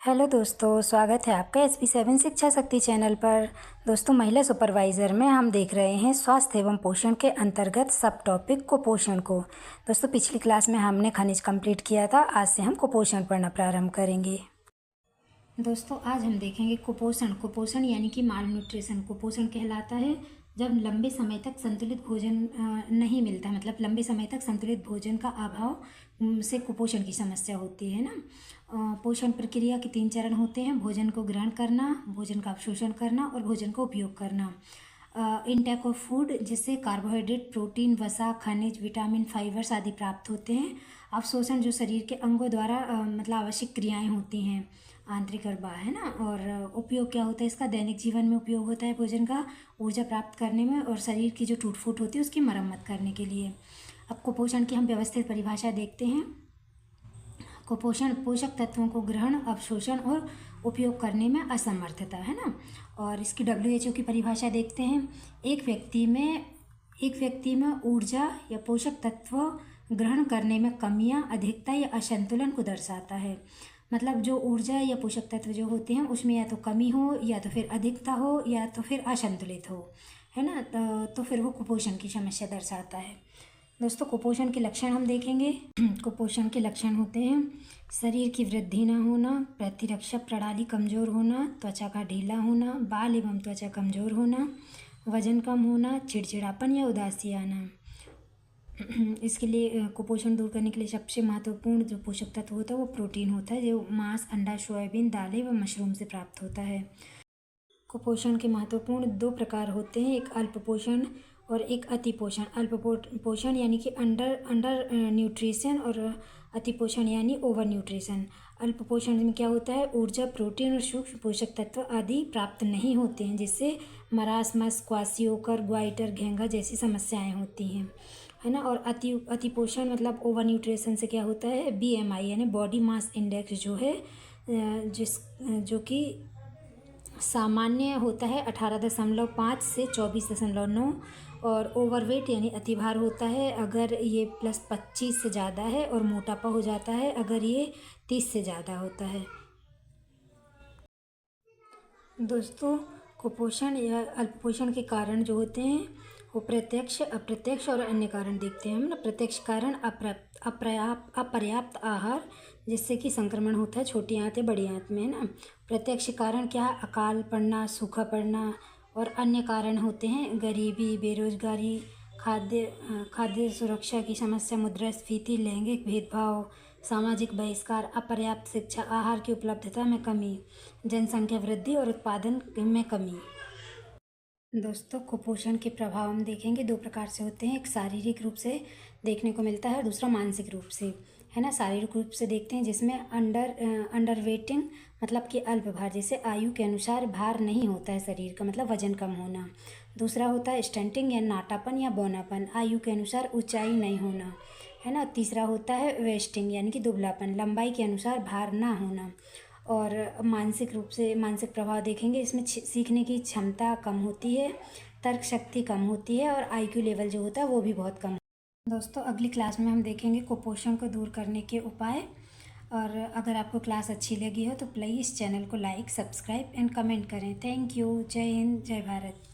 Hello दोस्तों, स्वागत है आपका SP7 शिक्षा शक्ति चैनल पर। दोस्तों, महिला सुपरवाइज़र में हम देख रहे हैं स्वास्थ्य एवं पोषण के अंतर्गत सब टॉपिक कुपोषण को। दोस्तों, पिछली क्लास में हमने खनिज कंप्लीट किया था। आज से हम कुपोषण पढ़ना प्रारंभ करेंगे। दोस्तों, आज हम देखेंगे कुपोषण यानी कि माल न्यूट्रिशन। कुपोषण कहलाता है जब लंबे समय तक संतुलित भोजन नहीं मिलता, मतलब लंबे समय तक संतुलित भोजन का अभाव से कुपोषण की समस्या होती है ना। पोषण प्रक्रिया के 3 चरण होते हैं: भोजन को ग्रहण करना, भोजन का अवशोषण करना और भोजन का उपयोग करना। इनटेक ऑफ फूड, जिससे कार्बोहाइड्रेट, प्रोटीन, वसा, खनिज, विटामिन, फाइबर्स आदि प्राप्त होते हैं। अवशोषण, जो शरीर के अंगों द्वारा मतलब आवश्यक क्रियाएं होती हैं, आंतरिक और बाह्य, है ना। और उपयोग क्या होता है इसका? दैनिक जीवन में उपयोग होता है भोजन का, ऊर्जा प्राप्त करने में और शरीर की जो टूट फूट होती है उसकी मरम्मत करने के लिए। अब कुपोषण की हम व्यवस्थित परिभाषा देखते हैं। कुपोषण पोषक तत्वों को ग्रहण, अवशोषण और उपयोग करने में असमर्थता, है ना। और इसकी WHO की परिभाषा देखते हैं। एक व्यक्ति में ऊर्जा या पोषक तत्व ग्रहण करने में कमियां, अधिकता या असंतुलन को दर्शाता है। मतलब जो ऊर्जा या पोषक तत्व जो होते हैं उसमें या तो कमी हो, या तो फिर अधिकता हो, या तो फिर असंतुलित हो, है ना। तो फिर वो कुपोषण की समस्या दर्शाता है। दोस्तों, कुपोषण के लक्षण हम देखेंगे। कुपोषण के लक्षण होते हैं: शरीर की वृद्धि न होना, प्रतिरक्षा प्रणाली कमज़ोर होना, त्वचा का ढीला होना, बाल एवं त्वचा कमज़ोर होना, वजन कम होना, चिड़चिड़ापन या उदासी आना। इसके लिए कुपोषण दूर करने के लिए सबसे महत्वपूर्ण जो पोषक तत्व होता है वो प्रोटीन होता है, जो मांस, अंडा, सोयाबीन, दालें व मशरूम से प्राप्त होता है। कुपोषण के महत्वपूर्ण 2 प्रकार होते हैं: एक अल्प पोषण और एक अति पोषण। अल्प पोषण यानी कि अंडर न्यूट्रिशन, और अति पोषण यानी ओवर न्यूट्रिशन। अल्प पोषण में क्या होता है? ऊर्जा, प्रोटीन और सूक्ष्म पोषक तत्व आदि प्राप्त नहीं होते हैं, जिससे मरासमस, क्वासियोकर, ग्वाइटर, घेंगा जैसी समस्याएं होती हैं, है ना। और अति पोषण मतलब ओवर न्यूट्रिशन से क्या होता है? BMI यानी बॉडी मास इंडेक्स जो है, जो कि सामान्य होता है 18.5 से 24.9, और ओवरवेट यानी अतिभार होता है अगर ये +25 से ज़्यादा है, और मोटापा हो जाता है अगर ये 30 से ज़्यादा होता है। दोस्तों, कुपोषण या अल्पपोषण के कारण जो होते हैं वो प्रत्यक्ष, अप्रत्यक्ष और अन्य कारण देखते हैं हम ना। प्रत्यक्ष कारण अपर्याप्त आहार, जिससे कि संक्रमण होता है छोटी आंत या बड़ी आंत में, है ना। प्रत्यक्ष कारण क्या है? अकाल पड़ना, सूखा पड़ना। और अन्य कारण होते हैं गरीबी, बेरोजगारी, खाद्य सुरक्षा की समस्या, मुद्रास्फीति, लैंगिक भेदभाव, सामाजिक बहिष्कार, अपर्याप्त शिक्षा, आहार की उपलब्धता में कमी, जनसंख्या वृद्धि और उत्पादन में कमी। दोस्तों, कुपोषण के प्रभाव हम देखेंगे 2 प्रकार से होते हैं। एक शारीरिक रूप से देखने को मिलता है और दूसरा मानसिक रूप से, है ना। शारीरिक रूप से देखते हैं जिसमें अंडर वेटिंग मतलब कि अल्प भार, जैसे आयु के अनुसार भार नहीं होता है शरीर का, मतलब वजन कम होना। दूसरा होता है स्टंटिंग या नाटापन या बौनापन, आयु के अनुसार ऊंचाई नहीं होना, है ना। तीसरा होता है वेस्टिंग यानी कि दुबलापन, लंबाई के अनुसार भार ना होना। और मानसिक रूप से मानसिक प्रभाव देखेंगे, इसमें सीखने की क्षमता कम होती है, तर्क शक्ति कम होती है, और IQ लेवल जो होता है वो भी बहुत कम। दोस्तों, अगली क्लास में हम देखेंगे कुपोषण को दूर करने के उपाय। और अगर आपको क्लास अच्छी लगी हो तो प्लीज़ चैनल को लाइक, सब्सक्राइब एंड कमेंट करें। Thank you. जय हिंद, जय भारत।